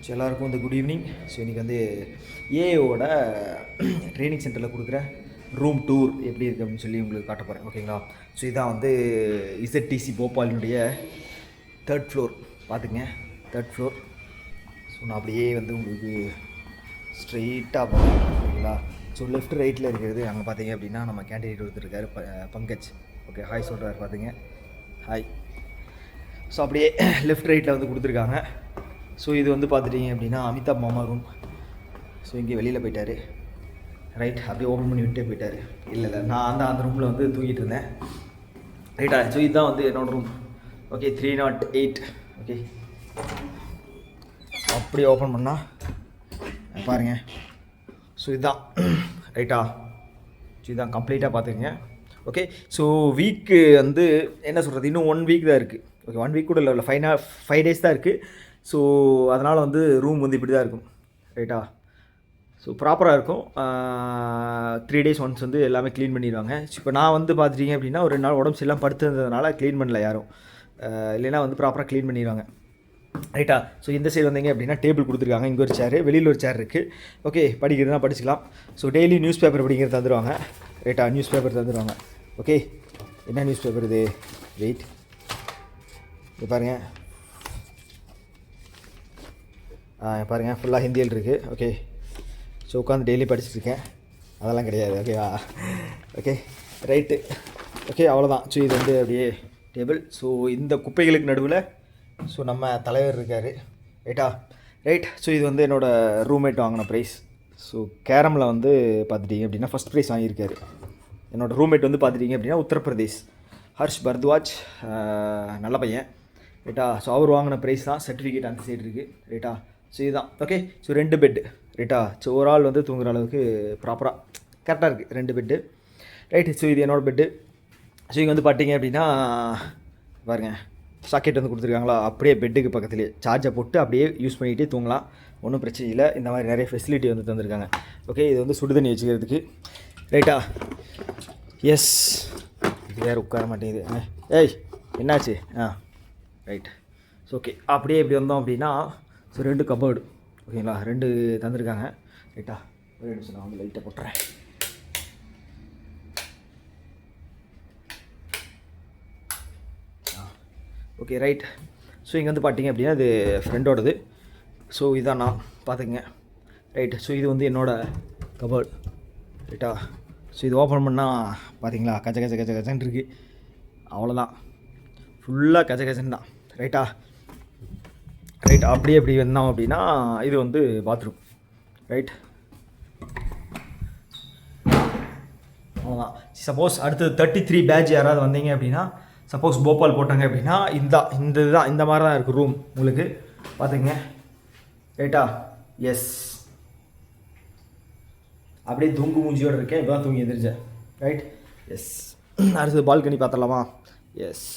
So எல்லாருக்கும் வந்து good evening. So இன்றைக்கி வந்து ஏஓட ட்ரைனிங் சென்டரில் கொடுக்குற ரூம் டூர் எப்படி இருக்குது அப்படின்னு சொல்லி உங்களுக்கு காட்ட போகிறேன். ஓகேங்களா? ஸோ இதான் வந்து இசட்டிசி போபாலினுடைய 3rd ஃப்ளோர். பார்த்துங்க, 3rd ஃப்ளோர். ஸோ நான் அப்படியே வந்து உங்களுக்கு ஸ்ட்ரெயிட்டாக போகிறேன். ஓகேங்களா? ஸோ லெஃப்ட் ரைட்டில் இருக்கிறது அங்கே பார்த்தீங்க அப்படின்னா நம்ம கேண்டிடேட் ஒருத்தருக்காரு, பங்கஜ். ஓகே, ஹாய் சொல்கிறாரு, பார்த்துங்க, ஹாய். ஸோ அப்படியே லெஃப்ட் ரைட்டில் வந்து கொடுத்துருக்காங்க. ஸோ இது வந்து பார்த்துட்டிங்க அப்படின்னா அமிதாப் மாமா ரூம். ஸோ இங்கே வெளியில் போயிட்டார், ரைட். அப்படியே ஓப்பன் பண்ணி விட்டே போயிட்டார். இல்லை நான் அந்த ரூமில் வந்து தூங்கிட்டு இருந்தேன், ரைட்டா. ஸோ இதுதான் வந்து என்னோடய ரூம். ஓகே, 308. ஓகே, அப்படியே ஓப்பன் பண்ணால் பாருங்கள். ஸோ இதுதான், ரைட்டா. ஸோ இதுதான் கம்ப்ளீட்டாக பார்த்துக்குங்க. ஓகே, ஸோ வீக்கு வந்து என்ன சொல்கிறது, இன்னும் 1 வீக் தான் இருக்குது. ஓகே, 1 வீக் கூட இல்லை, 5 டேஸ் தான் இருக்குது. ஸோ அதனால் வந்து ரூம் வந்து இப்படி தான் இருக்கும், ரைட்டா. ஸோ ப்ராப்பராக இருக்கும். 3 டேஸ் ஒன்ஸ் வந்து எல்லாமே க்ளீன் பண்ணிடுவாங்க. இப்போ நான் வந்து பார்த்துட்டிங்க அப்படின்னா ஒரு 2 நாள் உடம்பு எல்லாம் படுத்துறதுனால க்ளீன் பண்ணல யாரும், இல்லைன்னா வந்து ப்ராப்பராக க்ளீன் பண்ணிடுவாங்க, ரைட்டா. ஸோ இந்த சைடு வந்தீங்க அப்படின்னா டேபிள் கொடுத்துருக்காங்க, இங்கே ஒரு சேரு, வெளியில் ஒரு சேர் இருக்குது. ஓகே, படிக்கிறதுனா படிச்சுக்கலாம். ஸோ டெய்லி நியூஸ் பேப்பர் படிக்கிறது தந்துடுவாங்க, ரைட்டா. நியூஸ் பேப்பர் தந்துடுவாங்க. ஓகே, என்ன நியூஸ் பேப்பர் இது? வெயிட், இது பாருங்கள். பாருங்கள், ஃபுல்லாக ஹிந்தியில் இருக்குது. ஓகே, ஸோ உட்காந்து டெய்லி படிச்சுட்ருக்கேன், அதெல்லாம் கிடையாது. ஓகேவா? Okay, right. ஓகே, அவ்வளோதான். ஸோ இது வந்து அப்படியே டேபிள். ஸோ இந்த குப்பைகளுக்கு நடுவில் ஸோ நம்ம தலைவர் இருக்கார், ரைட்டா, ரைட். ஸோ இது வந்து என்னோடய ரூம்மேட் வாங்கின ப்ரைஸ். ஸோ கேரமில் வந்து பார்த்துட்டிங்க அப்படின்னா ஃபஸ்ட் ப்ரைஸ் வாங்கியிருக்காரு. என்னோடய ரூம்மேட் வந்து பார்த்துட்டிங்க அப்படின்னா உத்தரப்பிரதேஷ், ஹர்ஷ் பரத்வாஜ், நல்ல பையன், ரைட்டா. ஸோ அவர் வாங்கின ப்ரைஸ் தான். சர்டிஃபிகேட் அந்த சைடு இருக்குது, ரைட்டா. ஸோ இதுதான். ஓகே, ஸோ 2 பெட்டு, ரைட்டா. ஸோ ஒரு ஆள் வந்து தூங்குற அளவுக்கு ப்ராப்பராக கரெக்டாக இருக்குது, 2 பெட்டு, ரைட்டு. ஸோ இது என்னோடய பெட்டு. ஸோ இங்கே வந்து பார்த்தீங்க அப்படின்னா பாருங்கள், சாக்கெட் வந்து கொடுத்துருக்காங்களா, அப்படியே பெட்டுக்கு பக்கத்துலேயே சார்ஜை போட்டு அப்படியே யூஸ் பண்ணிகிட்டே தூங்கலாம், ஒன்றும் பிரச்சனை இல்லை. இந்த மாதிரி நிறைய ஃபெசிலிட்டி வந்து தந்திருக்காங்க. ஓகே, இது வந்து சுடு தண்ணி வச்சுக்கிறதுக்கு, ரைட்டா. எஸ், இது வேறு உட்கார மாட்டேங்குது. ஏய், என்னாச்சு? ரைட். ஸோ ஓகே, அப்படியே இப்படி வந்தோம் அப்படின்னா ஸோ 2 கபோர்டு, ஓகேங்களா, 2 தந்துருக்காங்க, ரைட்டா. ஒரு நிமிஷம் நான் வந்து லைட்டை போட்டுறேன். Okay, right. ஸோ இங்கே வந்து பார்த்தீங்க அப்படின்னா இது ஃப்ரெண்டோடது. ஸோ இதான் நான், பார்த்துங்க, ரைட். ஸோ இது வந்து என்னோடய கபோர்டு, ரைட்டா. ஸோ இது ஓப்பன் பண்ணால் பார்த்தீங்களா கச்ச கச்ச கச்ச கச்சன்னு இருக்குது, அவ்வளோதான், ஃபுல்லாக கச்ச கச்சன்னு தான், ரைட்டா, ரைட். அப்படியே எப்படி வந்தோம் அப்படின்னா இது வந்து பாத்ரூம், ரைட். அவ்வளோதான். சப்போஸ் அடுத்தது 33 பேட்ச் யாராவது வந்தீங்க அப்படின்னா, சப்போஸ் போபால் போட்டாங்க அப்படின்னா இந்த இதுதான், இந்த மாதிரி தான் இருக்குது ரூம் உங்களுக்கு, பார்த்துங்க, ரைட்டா. எஸ், அப்படியே தூங்கு மூஞ்சியோடு இருக்கேன், இப்போ தான் தூங்கி எந்திரிச்சேன், ரைட். எஸ், அடுத்தது பால்கனி பார்த்துடலாமா? எஸ்,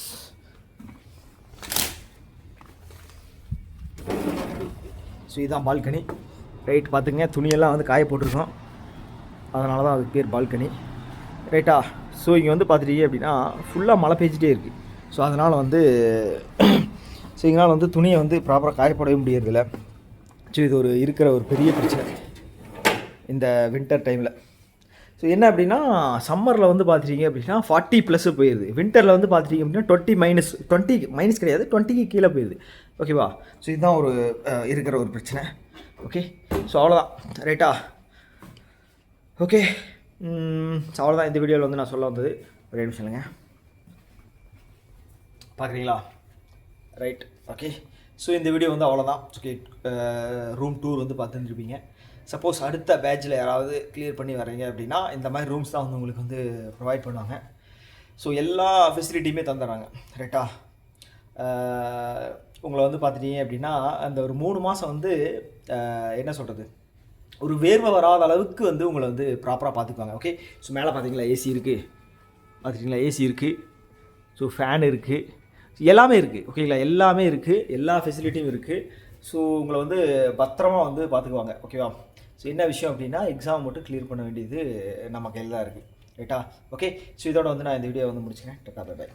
ஸோ இதுதான் பால்கனி, ரைட். பார்த்துங்க, துணியெல்லாம் வந்து காய போட்டிருக்கோம், அதனால தான் அதுக்கு பேர் பால்கனி, ரைட்டா. ஸோ இங்கே வந்து பார்த்துட்டீங்க அப்படின்னா ஃபுல்லாக மழை பெஞ்சிட்டே இருக்குது. ஸோ அதனால் வந்து ஸோ எங்களால் வந்து துணியை வந்து ப்ராப்பராக காய போடவே முடியறதில்ல. ஸோ இது இருக்கிற ஒரு பெரிய பிரச்சனை இந்த வின்டர் டைமில். ஸோ என்ன அப்படின்னா சம்மரில் வந்து பார்த்துட்டிங்க அப்படின்னா 40+ போயிடுது, வின்டரில் வந்து பார்த்துட்டிங்க அப்படின்னா 20 மைனஸ் கிடையாது, 20க்கு கீழே போயிடுது, ஓகேவா. ஸோ இதுதான் ஒரு இருக்கிற ஒரு பிரச்சனை. ஓகே, ஸோ அவ்வளோதான், ரைட்டா. ஓகே, ஸோ அவ்வளோதான் இந்த வீடியோவில் வந்து நான் சொல்ல வந்தது. ஒரே நிமிஷம் இல்லைங்க, பார்க்குறீங்களா, ரைட். ஓகே, ஸோ இந்த வீடியோ வந்து அவ்வளோதான். ஓகே, ரூம் டூர் வந்து பார்த்துருப்பீங்க. சப்போஸ் அடுத்த பேட்சில் யாராவது கிளியர் பண்ணி வரீங்க அப்படின்னா இந்த மாதிரி ரூம்ஸ் தான் வந்து உங்களுக்கு வந்து ப்ரொவைட் பண்ணுவாங்க. ஸோ எல்லா ஃபெசிலிட்டியுமே தந்துடுறாங்க, ரைட்டா. உங்களை வந்து பார்த்துட்டீங்க அப்படின்னா அந்த ஒரு 3 மாதம் வந்து என்ன சொல்கிறது, ஒரு வேர்வை வராத அளவுக்கு வந்து உங்களை வந்து ப்ராப்பராக பார்த்துக்குவாங்க. ஓகே, ஸோ மேலே பார்த்தீங்களா ஏசி இருக்குது, பார்த்துட்டிங்களா ஏசி இருக்குது, ஸோ ஃபேன் இருக்குது, எல்லாமே இருக்குது, ஓகேங்களா, எல்லாமே இருக்குது, எல்லா ஃபெசிலிட்டியும் இருக்குது. ஸோ உங்களை வந்து பத்திரமா வந்து பார்த்துக்குவாங்க, ஓகேவா. ஸோ என்ன விஷயம் அப்படின்னா எக்ஸாம் மட்டும் கிளியர் பண்ண வேண்டியது நம்ம கையில் தான் இருக்குது, ரைட்டா. ஓகே, ஸோ இதோட வந்து நான் இந்த வீடியோ வந்து முடிச்சுக்கிறேன். டக்கா, பை.